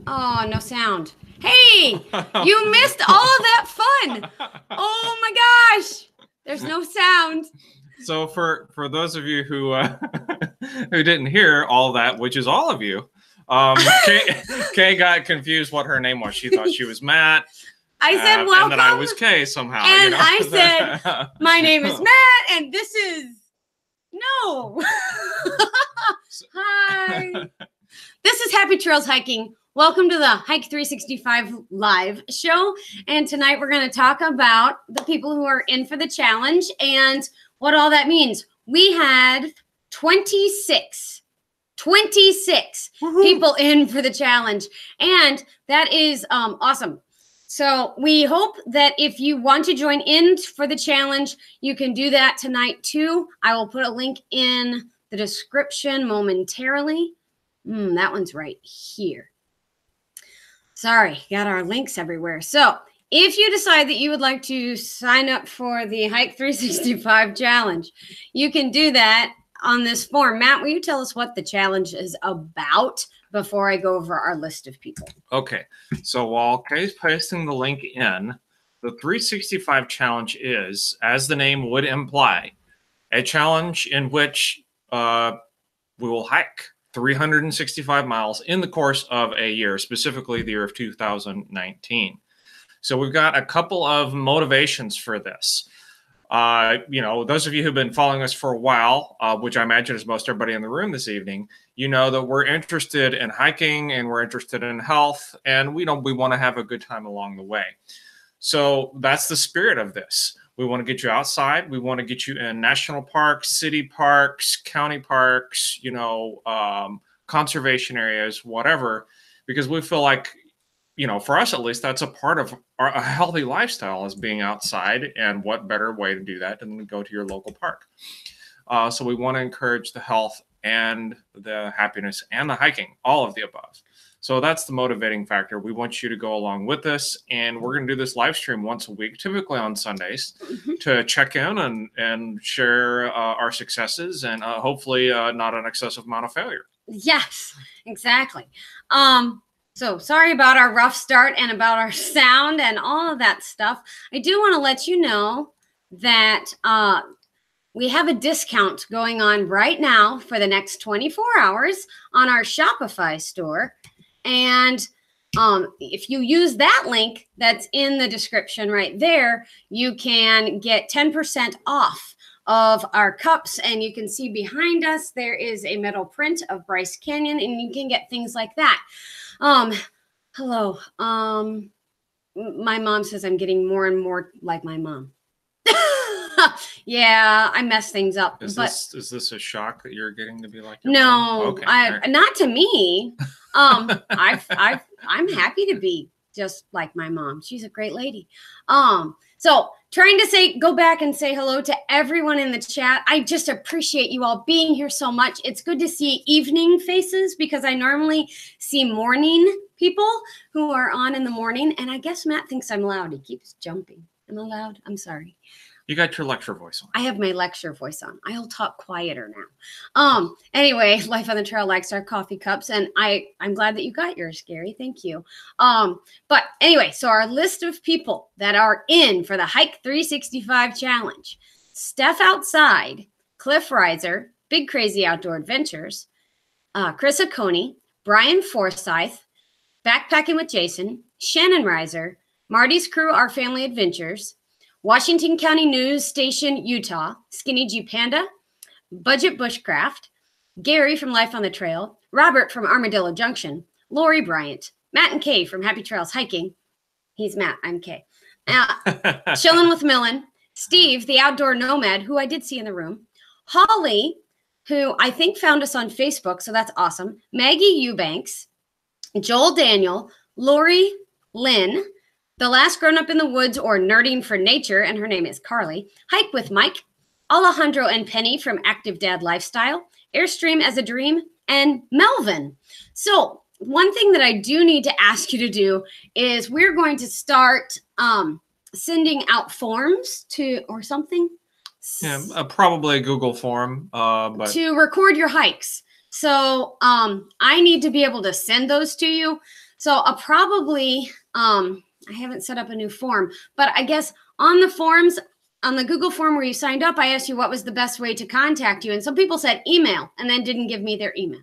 Oh, no sound. Hey, you missed all of that fun. Oh my gosh. There's no sound. So for those of you who who didn't hear all that, which is all of you, Kay got confused what her name was. She thought she was Matt. I said welcome. And then I was Kay somehow. And I said, my name is Matt, and this is... No. Hi. This is Happy Trails Hiking. Welcome to the Hike 365 live show. And tonight we're going to talk about the people who are in for the challenge and what all that means. We had 26 people in for the challenge. And that is awesome. So we hope that if you want to join in for the challenge, you can do that tonight too. I will put a link in the description momentarily. That one's right here. Sorry, got our links everywhere. So if you decide that you would like to sign up for the Hike 365 challenge, you can do that on this form. Matt, will you tell us what the challenge is about before I go over our list of people? Okay, so while Kay's pasting the link in, the 365 challenge is, as the name would imply, a challenge in which we will hike 365 miles in the course of a year, specifically the year of 2019. So we've got a couple of motivations for this. Those of you who've been following us for a while, which I imagine is most everybody in the room this evening, you know that we're interested in hiking and we're interested in health, and we want to have a good time along the way. So that's the spirit of this. We want to get you outside. We want to get you in national parks, city parks, county parks, conservation areas, whatever, because we feel like, for us at least, that's a part of a healthy lifestyle, is being outside. And what better way to do that than to go to your local park? So we want to encourage the health and the happiness and the hiking, all of the above. So that's the motivating factor. We want you to go along with us, and we're going to do this live stream once a week, typically on Sundays, to check in and share our successes and hopefully not an excessive amount of failure. Yes, exactly. So sorry about our rough start and about our sound and all of that stuff. I do want to let you know that we have a discount going on right now for the next 24 hours on our Shopify store. And if you use that link that's in the description right there, you can get 10% off of our cups. And you can see behind us, there is a metal print of Bryce Canyon, and you can get things like that. Hello. My mom says I'm getting more and more like my mom. Yeah, I mess things up. Is this a shock that you're getting to be like your no, mom? Okay, not to me. I'm happy to be just like my mom. She's a great lady. So trying to go back and say hello to everyone in the chat. I just appreciate you all being here so much. It's good to see evening faces because I normally see morning people who are on in the morning. And I guess Matt thinks I'm loud. He keeps jumping. Am I loud? I'm sorry. You got your lecture voice on. I have my lecture voice on. I'll talk quieter now. Anyway, Life on the Trail likes our coffee cups, and I'm glad that you got yours, Gary. Thank you. But anyway, so our list of people that are in for the Hike 365 challenge: Steph Outside, Cliff Reiser, Big Crazy Outdoor Adventures, Chris Oconee, Brian Forsyth, Backpacking with Jason, Shannon Reiser, Marty's Crew, Our Family Adventures, Washington County News Station, Utah, Skinny G Panda, Budget Bushcraft, Gary from Life on the Trail, Robert from Armadillo Junction, Lori Bryant, Matt and Kay from Happy Trails Hiking. He's Matt, I'm Kay. Chillin' with Millen, Steve, the Outdoor Nomad, who I did see in the room, Holly, who I think found us on Facebook, so that's awesome, Maggie Eubanks, Joel Daniel, Lori Lynn, The Last Grown Up in the Woods, or Nerding for Nature, and her name is Carly, Hike with Mike, Alejandro and Penny from Active Dad Lifestyle, Airstream as a Dream, and Melvin. So one thing that I do need to ask you to do is we're going to start sending out forms or something. Yeah, probably a Google form. But to record your hikes. So I need to be able to send those to you. So I'll probably, I haven't set up a new form, but I guess on the forms, on the Google form where you signed up, I asked you what was the best way to contact you. And some people said email and then didn't give me their email.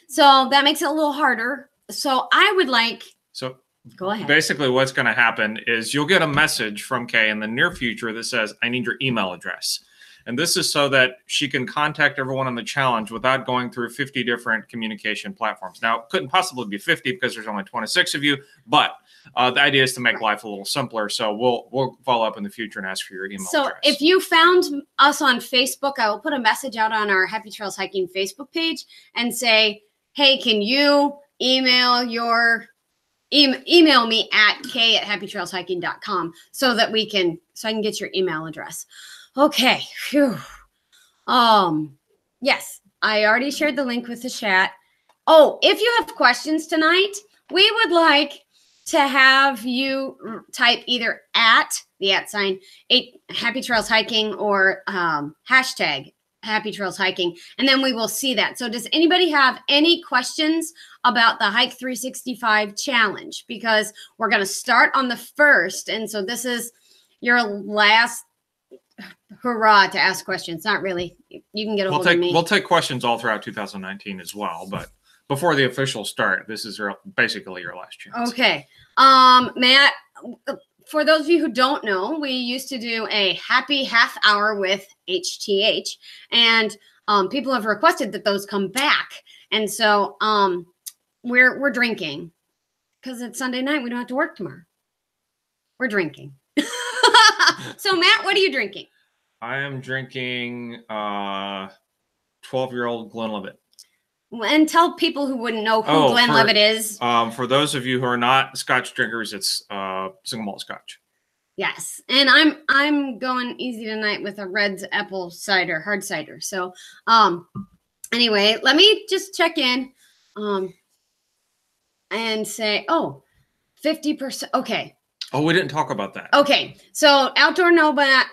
So that makes it a little harder. So I would like, so go ahead. Basically what's going to happen is you'll get a message from Kay in the near future that says, I need your email address. And this is so that she can contact everyone on the challenge without going through 50 different communication platforms. Now, it couldn't possibly be 50 because there's only 26 of you, but the idea is to make life a little simpler. So we'll follow up in the future and ask for your email address. So if you found us on Facebook, I will put a message out on our Happy Trails Hiking Facebook page and say, hey, can you email me at k@happytrailshiking.com so that I can get your email address. Okay. Phew. Yes, I already shared the link with the chat. Oh, if you have questions tonight, we would like to have you type either at the @ Happy Trails Hiking or hashtag Happy Trails Hiking, and then we will see that. So does anybody have any questions about the Hike 365 challenge? Because we're going to start on the 1st, and so this is your last hurrah to ask questions. Not really. You can get a hold of me. We'll take questions all throughout 2019 as well, but before the official start, this is basically your last chance. Okay. Matt, for those of you who don't know, we used to do a happy half hour with HTH, and people have requested that those come back. And so we're drinking because it's Sunday night. We don't have to work tomorrow. We're drinking. So Matt, what are you drinking? I am drinking 12-year-old Glenlivet. And tell people who wouldn't know who Glenlivet is. For those of you who are not Scotch drinkers, it's single malt Scotch. Yes, and I'm going easy tonight with a red apple cider, hard cider. So, anyway, let me just check in, and say, 50%. Okay. Oh, we didn't talk about that. Okay, so Outdoor Nomad,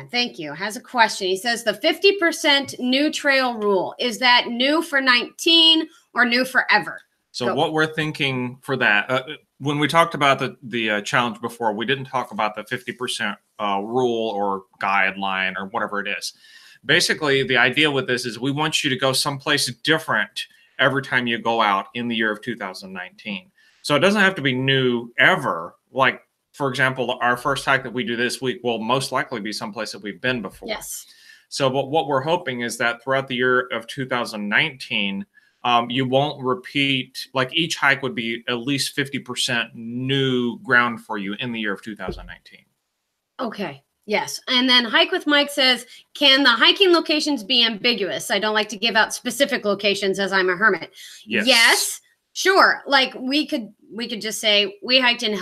thank you, has a question. He says the 50% new trail rule, is that new for 19 or new forever? So what we're thinking for that, when we talked about the challenge before, we didn't talk about the 50% rule or guideline or whatever it is. Basically, the idea with this is we want you to go someplace different every time you go out in the year of 2019. So it doesn't have to be new ever. Like, for example, our first hike that we do this week will most likely be someplace that we've been before. Yes. So, but what we're hoping is that throughout the year of 2019, you won't repeat, like each hike would be at least 50% new ground for you in the year of 2019. Okay. Yes. And then Hike with Mike says, can the hiking locations be ambiguous? I don't like to give out specific locations as I'm a hermit. Yes. Sure. Like we could just say we hiked in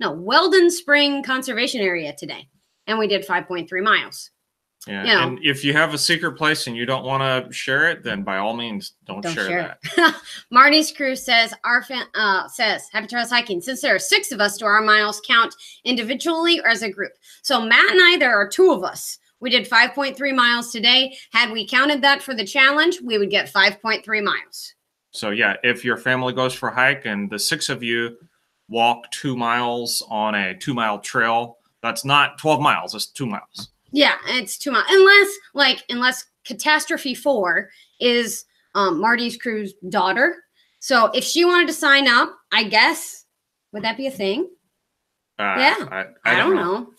Weldon Spring Conservation Area today, and we did 5.3 miles. Yeah. And if you have a secret place and you don't want to share it, then by all means, don't share that. Marty's Crew says, says, Happy Trails Hiking. Since there are 6 of us, do our miles count individually or as a group? So Matt and I, there are 2 of us. We did 5.3 miles today. Had we counted that for the challenge, we would get 5.3 miles. So yeah, if your family goes for a hike and the 6 of you walk 2 miles on a 2-mile trail, that's not 12 miles, it's 2 miles. Yeah, it's 2 miles. Unless Catastrophe 4 is Marty's Crew's daughter. So if she wanted to sign up, I guess, would that be a thing? Yeah. I don't know.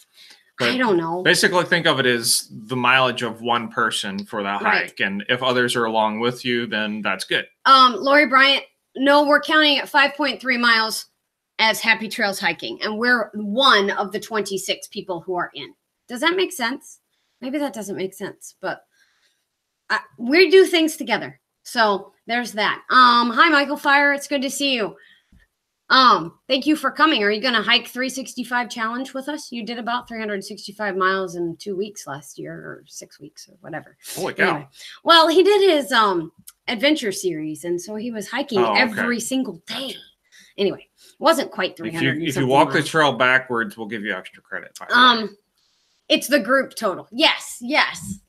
I don't know. Basically, think of it as the mileage of one person for that hike. And if others are along with you, then that's good. Lori Bryant, no, we're counting at 5.3 miles as Happy Trails Hiking. And we're one of the 26 people who are in. Does that make sense? Maybe that doesn't make sense, but we do things together. So there's that. Hi, Michael Fire. It's good to see you. Thank you for coming. Are you going to hike 365 challenge with us? You did about 365 miles in 2 weeks last year, or 6 weeks, or whatever. Holy cow. Anyway, well, he did his adventure series, and so he was hiking every single day. Anyway, wasn't quite 300. If you walk the trail backwards, we'll give you extra credit. It's the group total. Yes,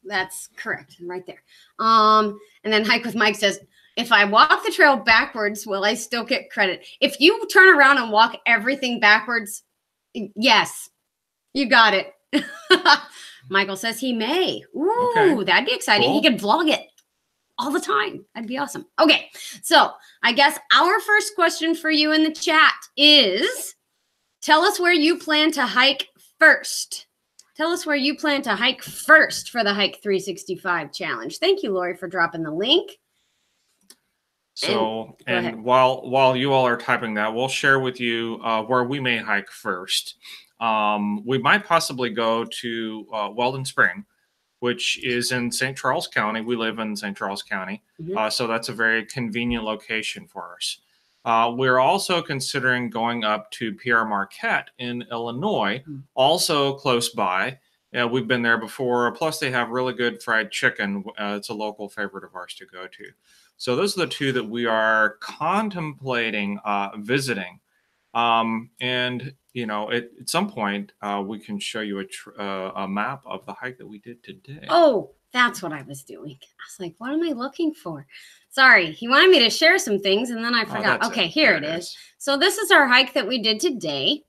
that's correct, right there. And then Hike with Mike says, if I walk the trail backwards, will I still get credit? If you turn around and walk everything backwards, yes, you got it. Michael says he may. Ooh, Okay. that'd be exciting. Cool. He could vlog it all the time. That'd be awesome. Okay, so I guess our first question for you in the chat is, tell us where you plan to hike first. Tell us where you plan to hike first for the Hike 365 challenge. Thank you, Lori, for dropping the link. So, and while you all are typing that, we'll share with you where we may hike first. We might possibly go to Weldon Spring, which is in St. Charles County. We live in St. Charles County, so that's a very convenient location for us. We're also considering going up to Pierre Marquette in Illinois, also close by. Yeah, we've been there before. Plus, they have really good fried chicken. It's a local favorite of ours to go to. So those are the two that we are contemplating visiting. And you know, at some point, we can show you a map of the hike that we did today. Oh, that's what I was doing. I was like, what am I looking for? Sorry, he wanted me to share some things, and then I forgot. Okay, here it is. So this is our hike that we did today.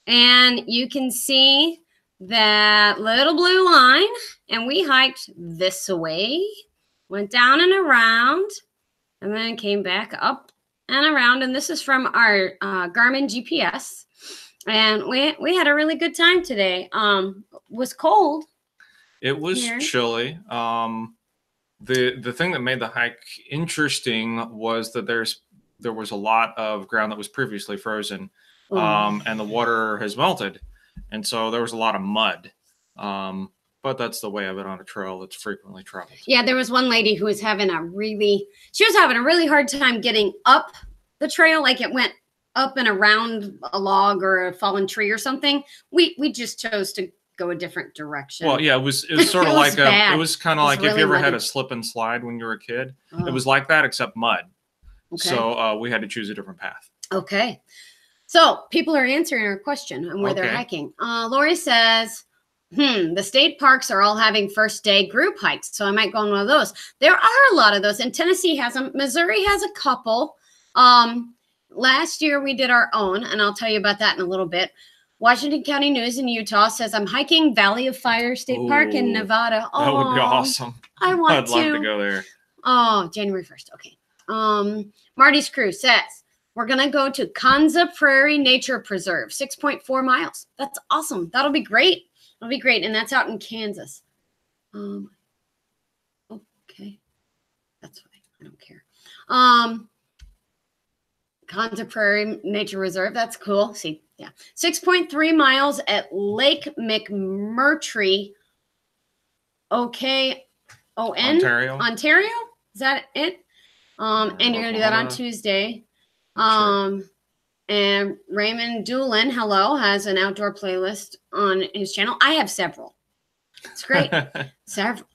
And you can see that little blue line, and we hiked this way, went down and around, and then came back up and around. And this is from our Garmin GPS. And we had a really good time today. It was cold. It was chilly. The thing that made the hike interesting was that there was a lot of ground that was previously frozen, and the water has melted, and so there was a lot of mud. But that's the way of it on a trail that's frequently traveled. Yeah, there was one lady who was having a really hard time getting up the trail. Like it went up and around a log or a fallen tree or something. We just chose to go a different direction. Well, yeah, it was sort of like it was kind of like if you ever had a slip and slide when you were a kid. It was like that except mud. Okay. So we had to choose a different path. Okay. So people are answering our question on where they're hiking. Lori says, the state parks are all having first day group hikes. So I might go on one of those. There are a lot of those. And Tennessee has them. Missouri has a couple. Last year we did our own, and I'll tell you about that in a little bit. Washington County News in Utah says, I'm hiking Valley of Fire State Park in Nevada. Oh, that would be awesome. I'd love to go there. Oh, January 1st. Okay. Marty's Crew says, we're going to go to Kanza Prairie Nature Preserve, 6.4 miles. That's awesome. That'll be great. That'll be great. And that's out in Kansas. Okay. That's fine. I don't care. Kanza Prairie Nature Reserve. That's cool. See, yeah. 6.3 miles at Lake McMurtry. Okay. Ontario. Is that it? And you're going to do that on Tuesday. Sure. And Raymond Doolin, hello, has an outdoor playlist on his channel. I have several. It's great. Several.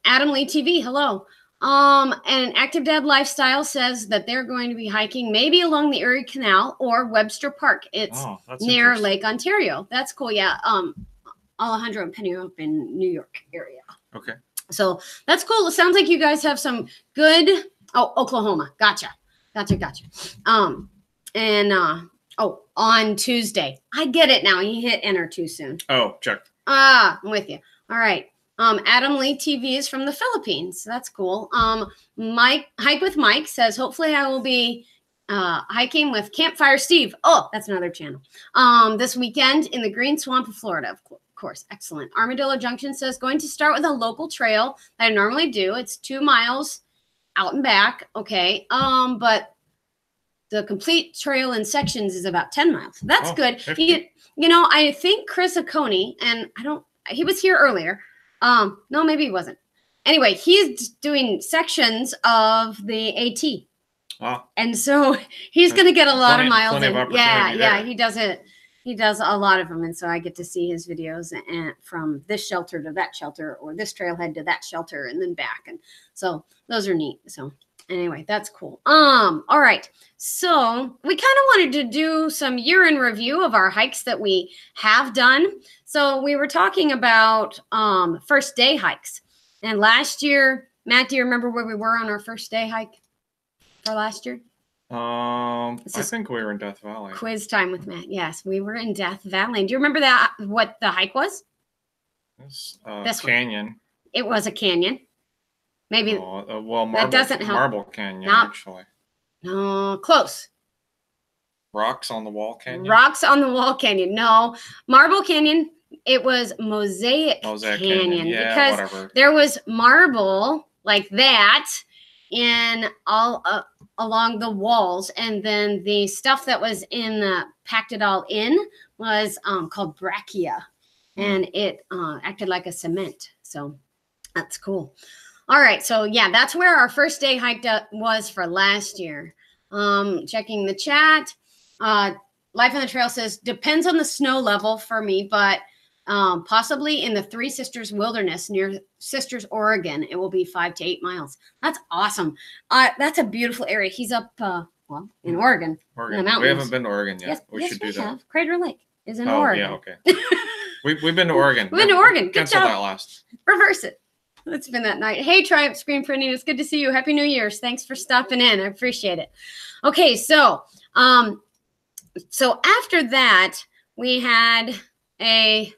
Adam Lee TV, hello. And Active Dad Lifestyle says that they're going to be hiking maybe along the Erie Canal or Webster Park. It's near Lake Ontario. That's cool. Yeah. Alejandro and Penny up in New York area. Okay. So that's cool. It sounds like you guys have some good. Oh, Oklahoma. Gotcha. On Tuesday. I get it now. You hit enter too soon. Oh, check. I'm with you. All right. Adam Lee TV is from the Philippines. That's cool. Mike Hike with Mike says, hopefully I will be hiking with Campfire Steve. Oh, that's another channel. This weekend in the Green Swamp of Florida, of course. Excellent. Armadillo Junction says, going to start with a local trail that I normally do. It's 2 miles out and back. Okay. But the complete trail in sections is about 10 miles. That's good. I think Chris Aconi, and he was here earlier. No, maybe he wasn't. Anyway, he's doing sections of the AT. Wow. And so he's going to get a lot of miles in. Yeah, he does it. He does a lot of them. And so I get to see his videos and from this shelter to that shelter or this trailhead to that shelter and then back. And so those are neat. So anyway, that's cool. All right. So we kind of wanted to do some year in review of our hikes that we have done. So we were talking about first day hikes. And last year, Matt, do you remember where we were on our first day hike? for last year? I think we were in Death Valley. Quiz time with Matt. Yes, we were in Death Valley. Do you remember that? What the hike was? This canyon. One. It was a canyon. Maybe. Well, that doesn't help. Marble Canyon, actually. No, close. Rocks on the Wall Canyon? Rocks on the Wall Canyon. No. Marble Canyon, it was Mosaic Canyon. Yeah, because whatever. There was marble like that in all along the walls. And then the stuff that was packed it all in was called brachia. And it acted like a cement. So that's cool. All right. So, yeah, that's where our first day hike was for last year. Checking the chat. Life on the Trail says, depends on the snow level for me, but possibly in the Three Sisters Wilderness near Sisters, Oregon. It will be 5 to 8 miles. That's awesome. That's a beautiful area. He's up, in Oregon. In the mountains. We haven't been to Oregon yet. Yes, we should do that. Crater Lake is in Oregon. Yeah, okay. We've been to Oregon. We've been to Oregon. Good Cancel job. that last. Reverse it. It's been that night. Hey, Triumph Screen Printing. It's good to see you. Happy New Year's. Thanks for stopping in. I appreciate it. Okay, so after that, we had a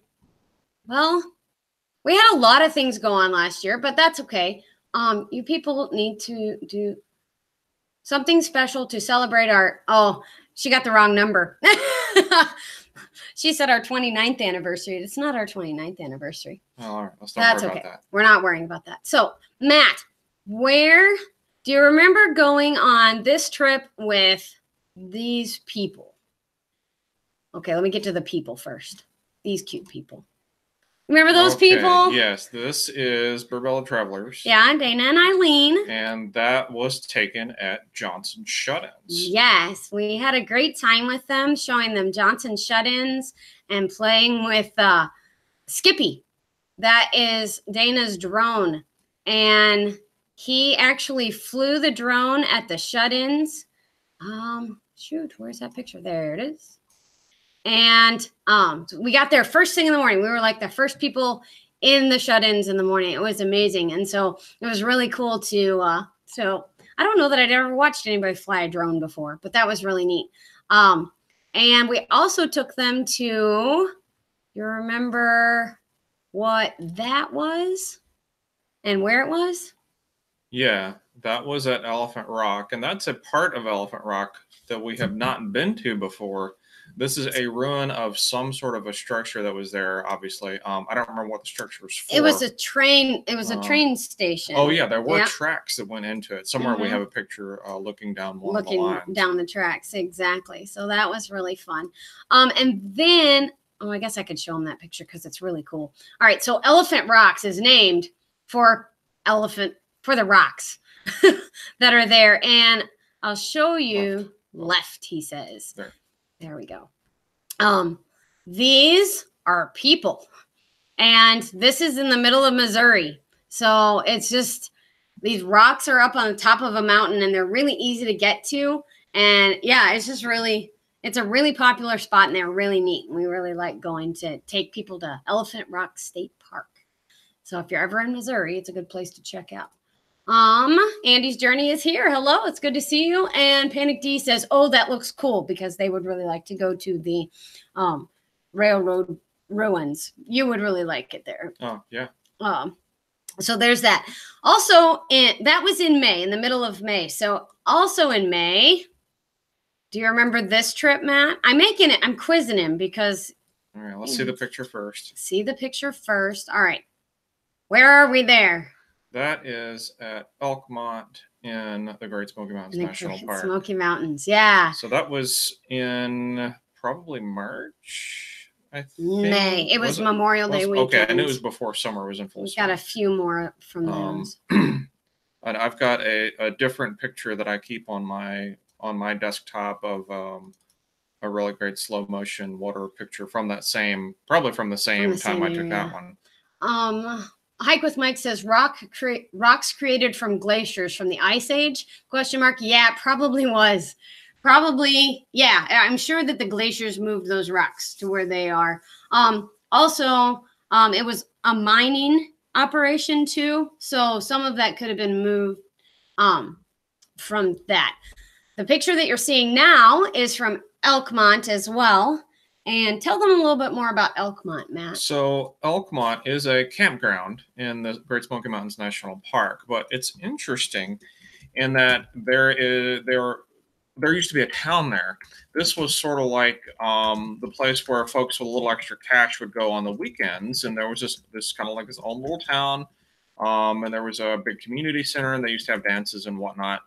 lot of things go on last year, but that's okay. You people need to do something special to celebrate she got the wrong number. She said our 29th anniversary. It's not our 29th anniversary. Oh, all right. Let's not worry about that. We're not worrying about that. So, Matt, where do you remember going on this trip with these people? Okay, let me get to the people first. These cute people. Remember those people? Yes, this is Burbella Travelers. Yeah, Dana and Eileen. And that was taken at Johnson Shut-ins. Yes, we had a great time with them, showing them Johnson Shut-ins and playing with Skippy. That is Dana's drone. And he actually flew the drone at the Shut-ins. Where's that picture? There it is. And we got there first thing in the morning. We were like the first people in the Shut-ins in the morning. It was amazing. And so it was really cool to, so I don't know that I'd ever watched anybody fly a drone before, but that was really neat. And we also took them to, you remember what that was and where it was? Yeah, that was at Elephant Rock. And that's a part of Elephant Rock that we have not been to before. This is a ruin of some sort of a structure that was there, obviously. I don't remember what the structure was for. It was a train. It was a train station. Oh, yeah. There were tracks that went into it. Somewhere we have a picture looking down one of the lines. Looking down the tracks. Exactly. So that was really fun. And then, I guess I could show them that picture because it's really cool. All right. So Elephant Rocks is named for the rocks that are there. And I'll show you left, he says. There we go. These are people. And this is in the middle of Missouri. So it's just, these rocks are up on the top of a mountain and they're really easy to get to. And yeah, it's just really, it's a really popular spot and they're really neat. We really like going to take people to Elephant Rock State Park. So if you're ever in Missouri, it's a good place to check out. Andy's Journey is here. Hello, it's good to see you. And Panic D says, oh, that looks cool because they would really like to go to the railroad ruins. You would really like it there. Oh, yeah. So there's that. Also, that was in May, in the middle of May. So also in May, do you remember this trip, Matt? I'm quizzing him because. All right, let's see the picture first. See the picture first. All right. Where are we there? That is at Elkmont in the Great Smoky Mountains National Park. Smoky Mountains, yeah. So that was in probably March, I think. May. It was Memorial Day weekend. Okay, I knew it was before summer was in full swing. We got a few more from those. And I've got a different picture that I keep on my desktop of a really great slow motion water picture from that same, probably from the same time I took that one. Hike with Mike says rocks created from glaciers from the Ice Age? ? Yeah, it probably was. Probably, yeah. I'm sure that the glaciers moved those rocks to where they are. Also, it was a mining operation too, so some of that could have been moved from that. The picture that you're seeing now is from Elkmont as well. And tell them a little bit more about Elkmont, Matt. So Elkmont is a campground in the Great Smoky Mountains National Park, but it's interesting in that there used to be a town there. This was sort of like the place where folks with a little extra cash would go on the weekends, and there was this kind of like this own little town, and there was a big community center, and they used to have dances and whatnot.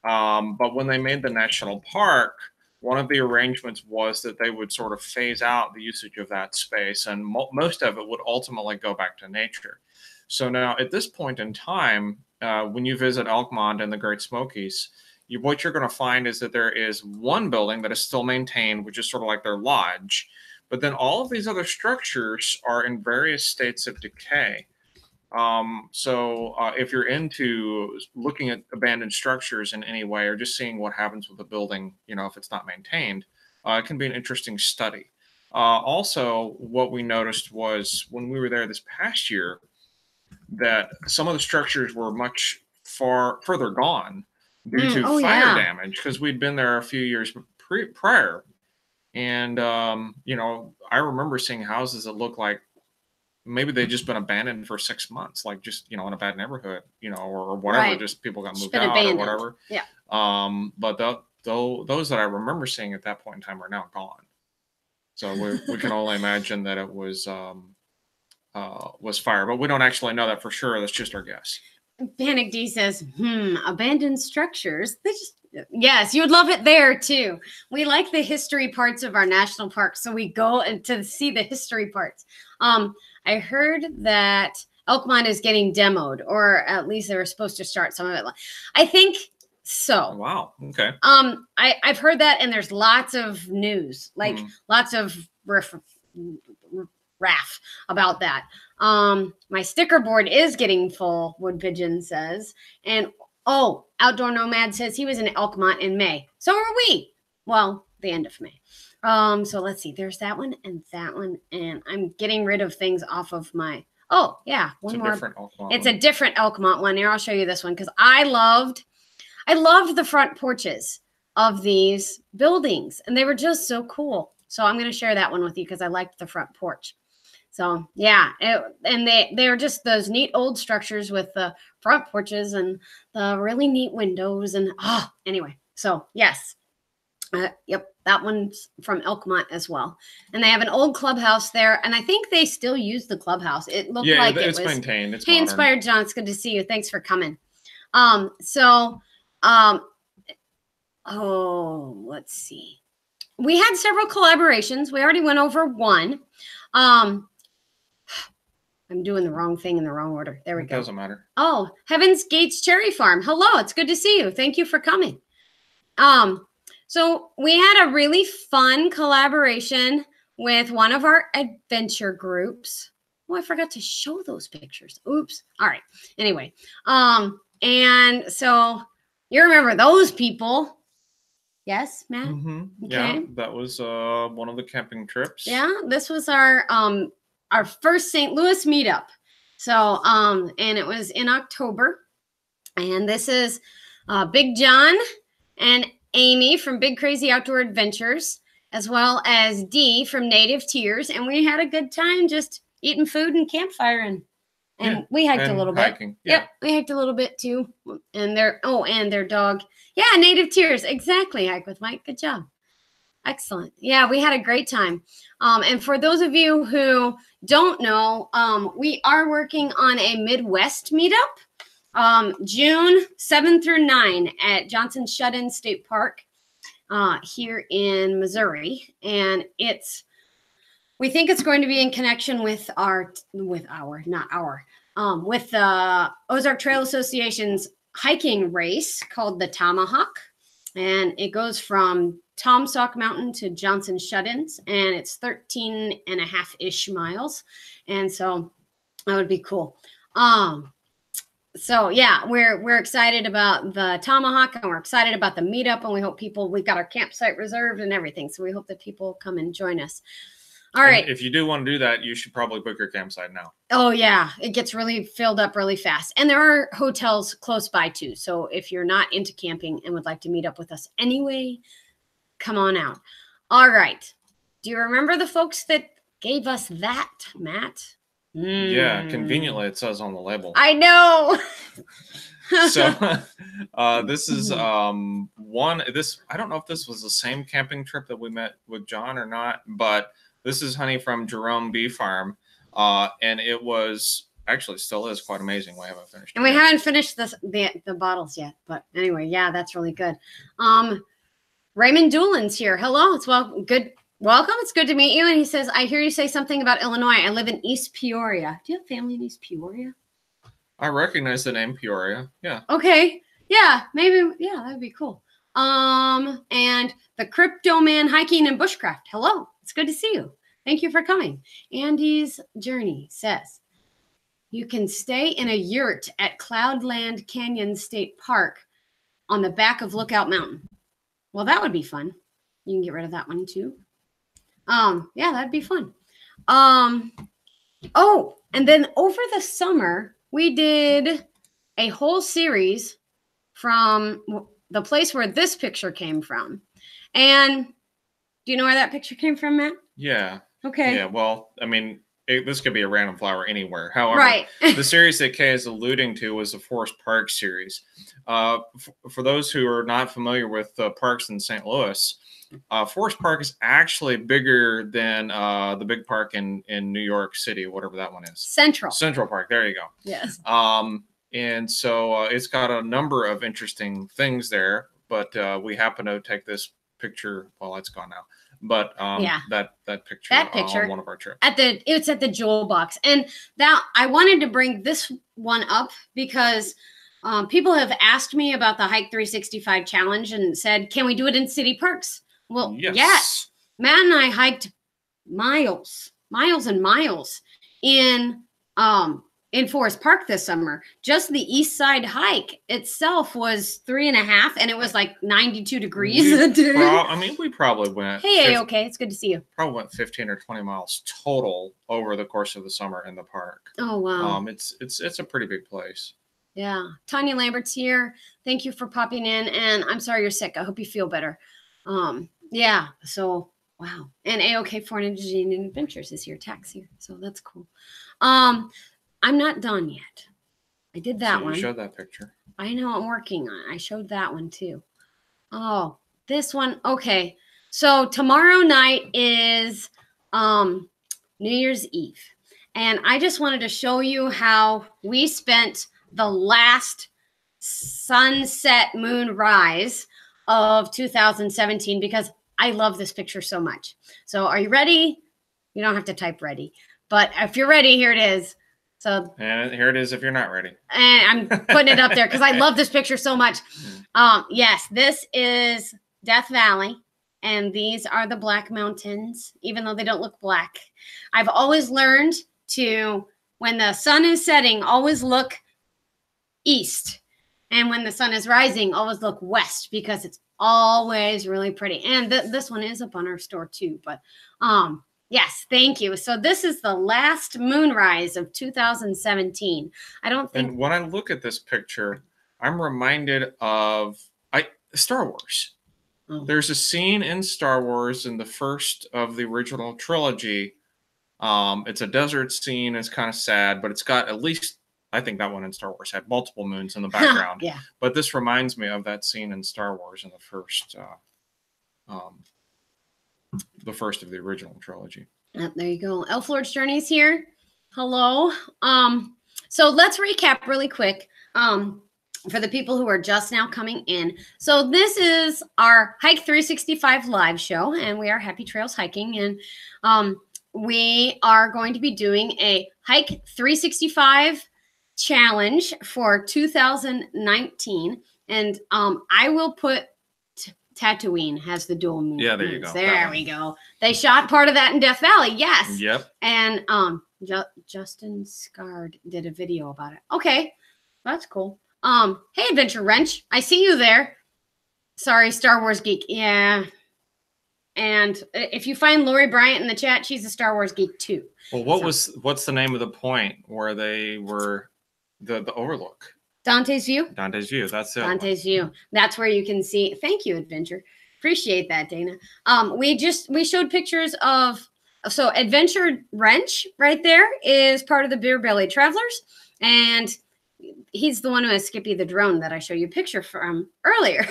But when they made the national park, one of the arrangements was that they would sort of phase out the usage of that space, and most of it would ultimately go back to nature. So now, at this point in time, when you visit Elkmont and the Great Smokies, what you're going to find is that there is one building that is still maintained, which is sort of like their lodge. But then all of these other structures are in various states of decay. So if you're into looking at abandoned structures in any way, or just seeing what happens with a building, if it's not maintained, it can be an interesting study. Also, what we noticed was when we were there this past year, that some of the structures were much further gone due to fire damage, because we'd been there a few years prior. And, I remember seeing houses that looked like maybe they'd just been abandoned for 6 months, like just, in a bad neighborhood, or whatever, right. Just people got moved out abandoned. Or whatever. Yeah. But those that I remember seeing at that point in time are now gone. So we can only imagine that it was fire, but we don't actually know that for sure. That's just our guess. Panic D says, abandoned structures. Yes, you would love it there too. We like the history parts of our national park, so we go to see the history parts. I heard that Elkmont is getting demoed, or at least they were supposed to start some of it. I think so. Oh, wow. Okay. I've heard that, and there's lots of news, lots of raff about that. My sticker board is getting full, Wood Pigeon says. And Outdoor Nomad says he was in Elkmont in May. So are we. Well, the end of May. So let's see. There's that one and that one. And I'm getting rid of things off of my... Oh, yeah. One more. It's a different Elkmont one. Here, I'll show you this one, because I loved the front porches of these buildings. And they were just so cool. So I'm going to share that one with you because I liked the front porch. So yeah, and they were just those neat old structures with the front porches and the really neat windows and anyway. So yes, yep, that one's from Elkmont as well. And they have an old clubhouse there, and I think they still use the clubhouse. It looked like it was maintained. It's Hey, Inspired John, it's good to see you. Thanks for coming. Let's see. We had several collaborations. We already went over one. I'm doing the wrong thing in the wrong order. There we go. It doesn't matter. Oh, Heaven's Gates Cherry Farm. Hello, it's good to see you. Thank you for coming. So we had a really fun collaboration with one of our adventure groups. Oh, I forgot to show those pictures. Oops. All right. Anyway, and so you remember those people. Yes, Matt? Mm-hmm. Okay. Yeah, that was one of the camping trips. Yeah, this was our first St. Louis meetup. So, and it was in October. And this is Big John and Amy from Big Crazy Outdoor Adventures, as well as Dee from Native Tears. And we had a good time just eating food and campfiring. And we hiked a little hiking. bit. Yep, we hiked a little bit too. And their dog. Yeah, Native Tears. Exactly, Hike with Mike. Good job. Excellent. Yeah, we had a great time. And for those of you who don't know, we are working on a Midwest meetup, June 7 through 9 at Johnson Shut-In State Park here in Missouri. And we think it's going to be in connection with the Ozark Trail Association's hiking race called the Tomahawk. And it goes from Tomsock Mountain to Johnson Shut-Ins, and it's 13 and a half-ish miles. And so that would be cool. So yeah, we're excited about the Tomahawk, and we're excited about the meetup, and we hope we've got our campsite reserved and everything. So we hope that people come and join us. All right. And if you do want to do that, you should probably book your campsite now. Oh, yeah. It gets really filled up really fast. And there are hotels close by, too. So if you're not into camping and would like to meet up with us anyway, come on out. All right. Do you remember the folks that gave us that, Matt? Yeah, conveniently it says on the label. I know. So this is one. This I don't know if this was the same camping trip that we met with John or not, but this is honey from Jerome Bee Farm, and it was actually still is quite amazing. We haven't finished. And we haven't finished the bottles yet, but anyway, yeah, that's really good. Raymond Doolin's here. Hello, it's good. Welcome. It's good to meet you. And he says, I hear you say something about Illinois. I live in East Peoria. Do you have family in East Peoria? I recognize the name Peoria. Yeah. Okay. Yeah, maybe. Yeah, that'd be cool. And the Crypto Man Hiking and Bushcraft. Hello. It's good to see you. Thank you for coming. Andy's Journey says, you can stay in a yurt at Cloudland Canyon State Park on the back of Lookout Mountain. Well, that would be fun. You can get rid of that one too. Yeah, that'd be fun. Oh, and then over the summer, we did a whole series from the place where this picture came from. And do you know where that picture came from, Matt? Yeah. Okay. Yeah, well, I mean, this could be a random flower anywhere. However, right. The series that Kay is alluding to was the Forest Park series. For those who are not familiar with parks in St. Louis, Forest Park is actually bigger than the big park in New York City, whatever that one is. Central Park. There you go. Yes. And so it's got a number of interesting things there, but we happen to take this picture. Well, it's gone now. But yeah, that picture on one of our trips. It's at the Jewel Box. And that I wanted to bring this one up because people have asked me about the Hike 365 challenge and said, can we do it in city parks? Well, yes. Matt and I hiked miles and miles in Forest Park this summer. Just the East Side hike itself was 3.5, and it was like 92 degrees. We probably went. Hey, okay, it's good to see you. Probably went 15 or 20 miles total over the course of the summer in the park. Oh wow! It's a pretty big place. Yeah, Tanya Lambert's here. Thank you for popping in, and I'm sorry you're sick. I hope you feel better. Yeah. So wow, and AOK for Indian Adventures is here. Tax here, so that's cool. I'm not done yet. I did that one. You showed that picture. I know. I'm working on it. I showed that one too. Oh, this one. Okay. So tomorrow night is New Year's Eve. And I just wanted to show you how we spent the last sunset moonrise of 2017 because I love this picture so much. So are you ready? You don't have to type ready. But if you're ready, here it is. So and here it is if you're not ready. And I'm putting it up there because I love this picture so much. Yes, this is Death Valley, and these are the Black Mountains, even though they don't look black. I've always learned to, when the sun is setting, always look east. And when the sun is rising, always look west because it's always really pretty. And this one is up on our store too. But yes, thank you. So this is the last moonrise of 2017. I don't think. And when I look at this picture, I'm reminded of Star Wars. Oh. There's a scene in Star Wars in the first of the original trilogy. It's a desert scene. It's kind of sad, but it's got at least, I think that one in Star Wars had multiple moons in the background. Yeah. But this reminds me of that scene in Star Wars in the first of the original trilogy. There you go. Elf Lord's Journey's here. Hello. So let's recap really quick for the people who are just now coming in. So this is our Hike 365 live show, and we are Happy Trails Hiking. And we are going to be doing a Hike 365 challenge for 2019. And I will put Tatooine has the dual moons. Yeah, there you go. There we go. They shot part of that in Death Valley. Yes. Yep. And Justin Scard did a video about it. Okay. That's cool. Hey, Adventure Wrench. I see you there. Sorry, Star Wars Geek. Yeah. And if you find Lori Bryant in the chat, she's a Star Wars geek too. Well, what's the name of the point where they were the Overlook? Dante's View. Dante's View. That's it. Dante's View. That's where you can see. Thank you, Adventure. Appreciate that, Dana. We showed pictures of Adventure Wrench right there is part of the Beer Belly Travelers, and he's the one who has Skippy the drone that I showed you a picture from earlier.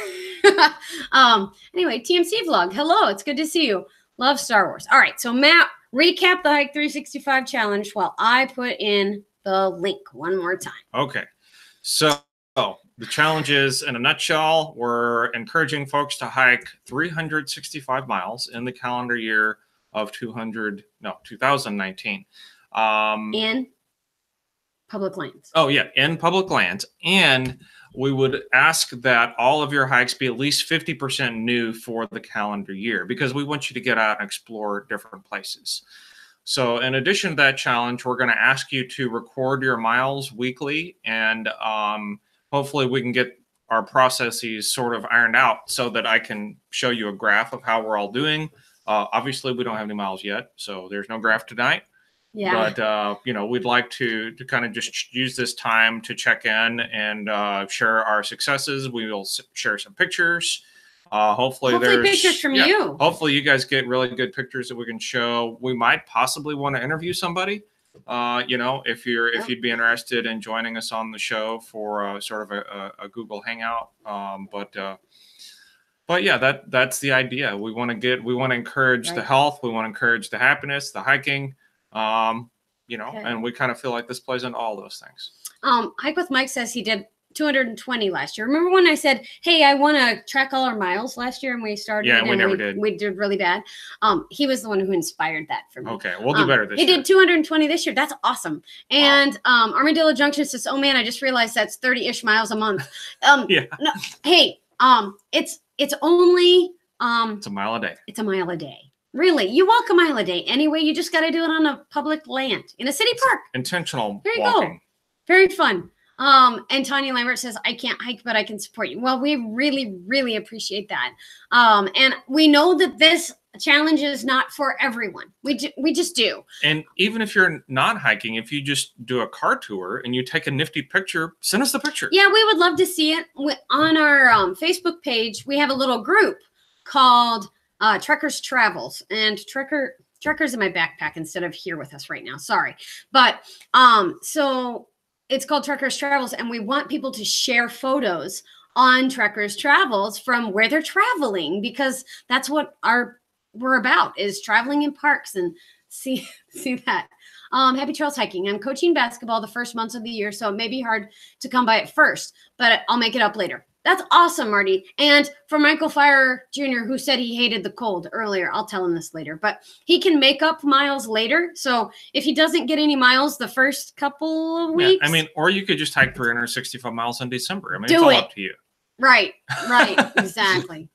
Anyway, TMC vlog. Hello, it's good to see you. Love Star Wars. All right, so Matt, recap the Hike 365 challenge while I put in the link one more time. Okay, so the challenge is, in a nutshell, we're encouraging folks to hike 365 miles in the calendar year of 2019. In public lands. Oh, yeah, in public lands. And we would ask that all of your hikes be at least 50% new for the calendar year, because we want you to get out and explore different places. So in addition to that challenge, we're going to ask you to record your miles weekly, and hopefully we can get our processes sort of ironed out so that I can show you a graph of how we're all doing. Obviously, we don't have any miles yet, so there's no graph tonight. Yeah. But, we'd like to kind of just use this time to check in and share our successes. We will share some pictures. Hopefully there's pictures from you. Hopefully you guys get really good pictures that we can show. We might possibly want to interview somebody, if you'd be interested in joining us on the show for sort of a Google Hangout. But yeah, that's the idea. We want to encourage the health. We want to encourage the happiness, the hiking. And we kind of feel like this plays into all those things. Hike with Mike says he did 220 last year. Remember when I said, hey, I want to track all our miles last year, and we started? Yeah, we never did. We did really bad. He was the one who inspired that for me. Okay, we'll do better this year. He did 220 this year. That's awesome. And Armadillo Junction says, oh man, I just realized that's 30-ish miles a month. Yeah. No, hey, it's only it's a mile a day. It's a mile a day. Really, you walk a mile a day anyway. You just got to do it on a public land in a city park. Intentional There you walking. go. Very fun. And Tanya Lambert says, I can't hike, but I can support you. Well, we really, really appreciate that. And we know that this challenge is not for everyone. We just do. And even if you're not hiking, if you just do a car tour and you take a nifty picture, send us the picture. Yeah, we would love to see it. On our Facebook page, we have a little group called Trekkers Travels, and Trekker's in my backpack instead of here with us right now. Sorry. But so it's called Trekkers Travels, and we want people to share photos on Trekkers Travels from where they're traveling, because that's what we're about, is traveling in parks and see that. Happy Trails Hiking. I'm coaching basketball the first months of the year, so it may be hard to come by at first, but I'll make it up later. That's awesome, Marty. And for Michael Fire Jr., who said he hated the cold earlier, I'll tell him this later, but he can make up miles later. So if he doesn't get any miles the first couple of weeks. Yeah, or you could just hike 365 miles in December. It's all up to you. Right, exactly.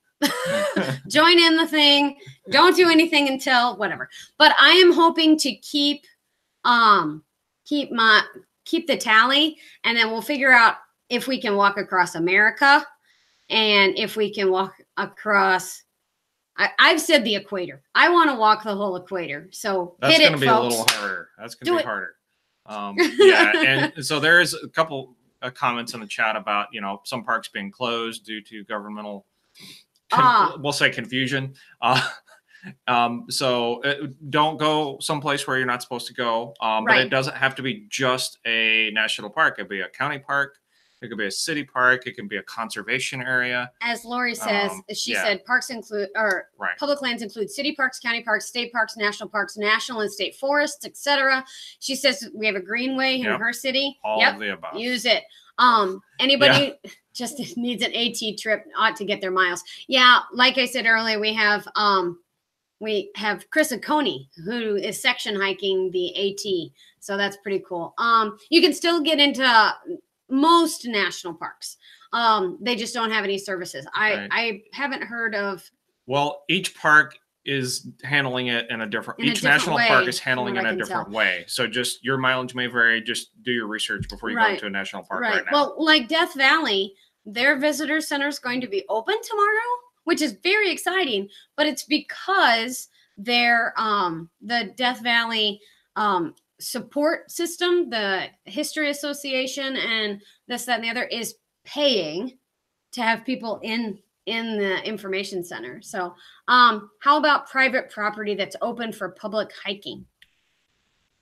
Join in the thing. Don't do anything until whatever. But I am hoping to keep the tally, and then we'll figure out if we can walk across America, and if we can walk across, I've said the equator. I want to walk the whole equator. So that's going to be folks. A little harder. That's going to be harder. And so there is a couple of comments in the chat about, some parks being closed due to governmental, we'll say confusion. So don't go someplace where you're not supposed to go. But it doesn't have to be just a national park. It could be a county park. It could be a city park. It can be a conservation area. As Lori says, she said parks include, or public lands include city parks, county parks, state parks, national and state forests, etc. She says we have a greenway in her city. All of the above. Use it. Anybody just needs an AT trip ought to get their miles. Yeah, like I said earlier, we have Chris Oconee, who is section hiking the AT. So that's pretty cool. You can still get into most national parks. They just don't have any services. I haven't heard of. Well, each park is handling it in a different. Each national park is handling it in a different way. So just your mileage may vary. Just do your research before you go to a national park right now. Well, like Death Valley, their visitor center is going to be open tomorrow. which is very exciting. But it's because their the Death Valley support system, the History Association, and this, that, and the other is paying to have people in the information center. So how about private property that's open for public hiking?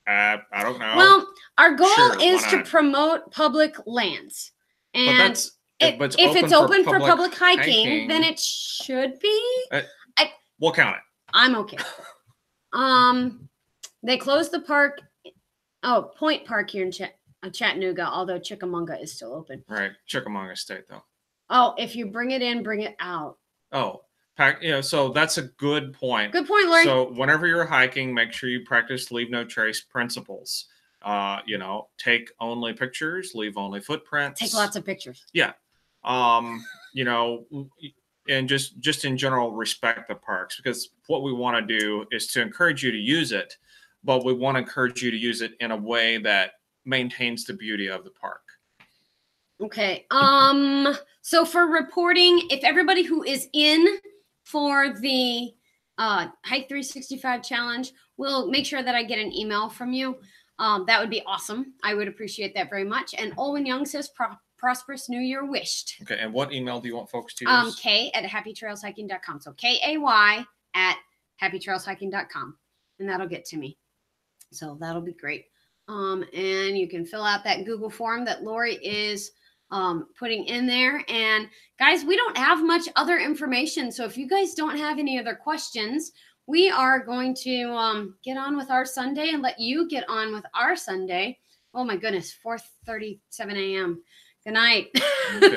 I don't know. Well, our goal Sure, why is to not? promote public lands. But And that's but if it's open for public hiking, hiking, then it should be. we'll count it. I'm okay. They closed the park. Oh, Point Park here in Chattanooga, although Chickamauga is still open. Right, Chickamauga State though. Oh, if you bring it in, bring it out. Oh, so that's a good point. Good point, Lori. So whenever you're hiking, make sure you practice leave no trace principles. Take only pictures, leave only footprints. Take lots of pictures. Yeah. And just in general, respect the parks, because what we want to do is to encourage you to use it, but we want to encourage you to use it in a way that maintains the beauty of the park. Okay. So for reporting, if everybody who is in for the Hike 365 challenge, will make sure that I get an email from you. That would be awesome. I would appreciate that very much. And Olwen Young says prosperous new year wished. Okay. And what email do you want folks to use? K@happytrailshiking.com. So KAY@happytrailshiking.com. And that'll get to me. So that'll be great. And you can fill out that Google form that Lori is putting in there. And guys, we don't have much other information. So if you guys don't have any other questions, we are going to get on with our Sunday and let you get on with our Sunday. Oh my goodness, 4:37 a.m. Good night. Okay.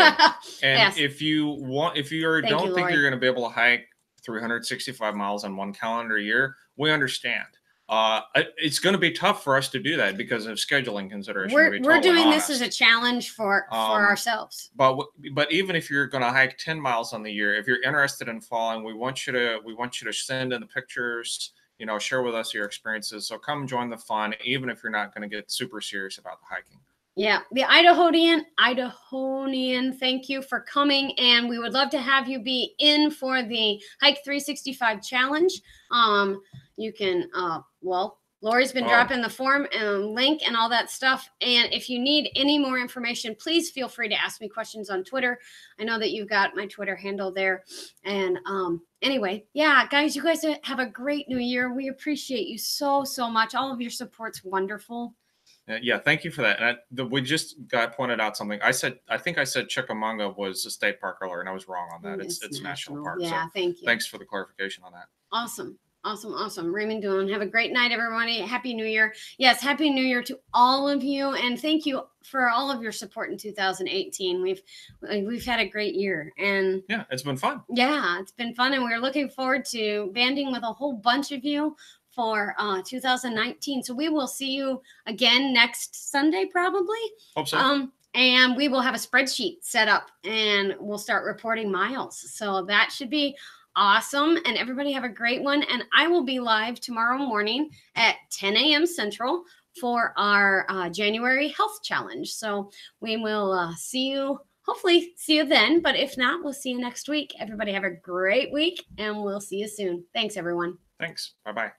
And yes. if you don't think you're going to be able to hike 365 miles in one calendar year, we understand. It's going to be tough for us to do that because of scheduling considerations. We're doing this as a challenge for ourselves. But even if you're going to hike 10 miles on the year, if you're interested in following, we want you to send in the pictures. Share with us your experiences. So come join the fun, even if you're not going to get super serious about the hiking. Yeah, the Idahonian, thank you for coming, and we would love to have you be in for the Hike 365 challenge. You can, Lori's been dropping the form and link and all that stuff. And if you need any more information, please feel free to ask me questions on Twitter. I know that you've got my Twitter handle there. And anyway, yeah, guys, you guys have a great new year. We appreciate you so, so much. All of your support's wonderful. Yeah, thank you for that. And we just got pointed out something. I think I said Chickamauga was a state park earlier, and I was wrong on that. It's national park. Yeah, so thank you. Thanks for the clarification on that. Awesome. Raymond Doon, have a great night, everybody. Happy New Year. Yes, Happy New Year to all of you, and thank you for all of your support in 2018. We've had a great year, and yeah, it's been fun. Yeah, it's been fun, and we're looking forward to banding with a whole bunch of you for 2019. So we will see you again next Sunday, probably. Hope so. And we will have a spreadsheet set up, and we'll start reporting miles. So that should be awesome. And everybody have a great one. And I will be live tomorrow morning at 10 a.m. Central for our January health challenge. So we will hopefully see you then. But if not, we'll see you next week. Everybody have a great week, and we'll see you soon. Thanks, everyone. Thanks. Bye-bye.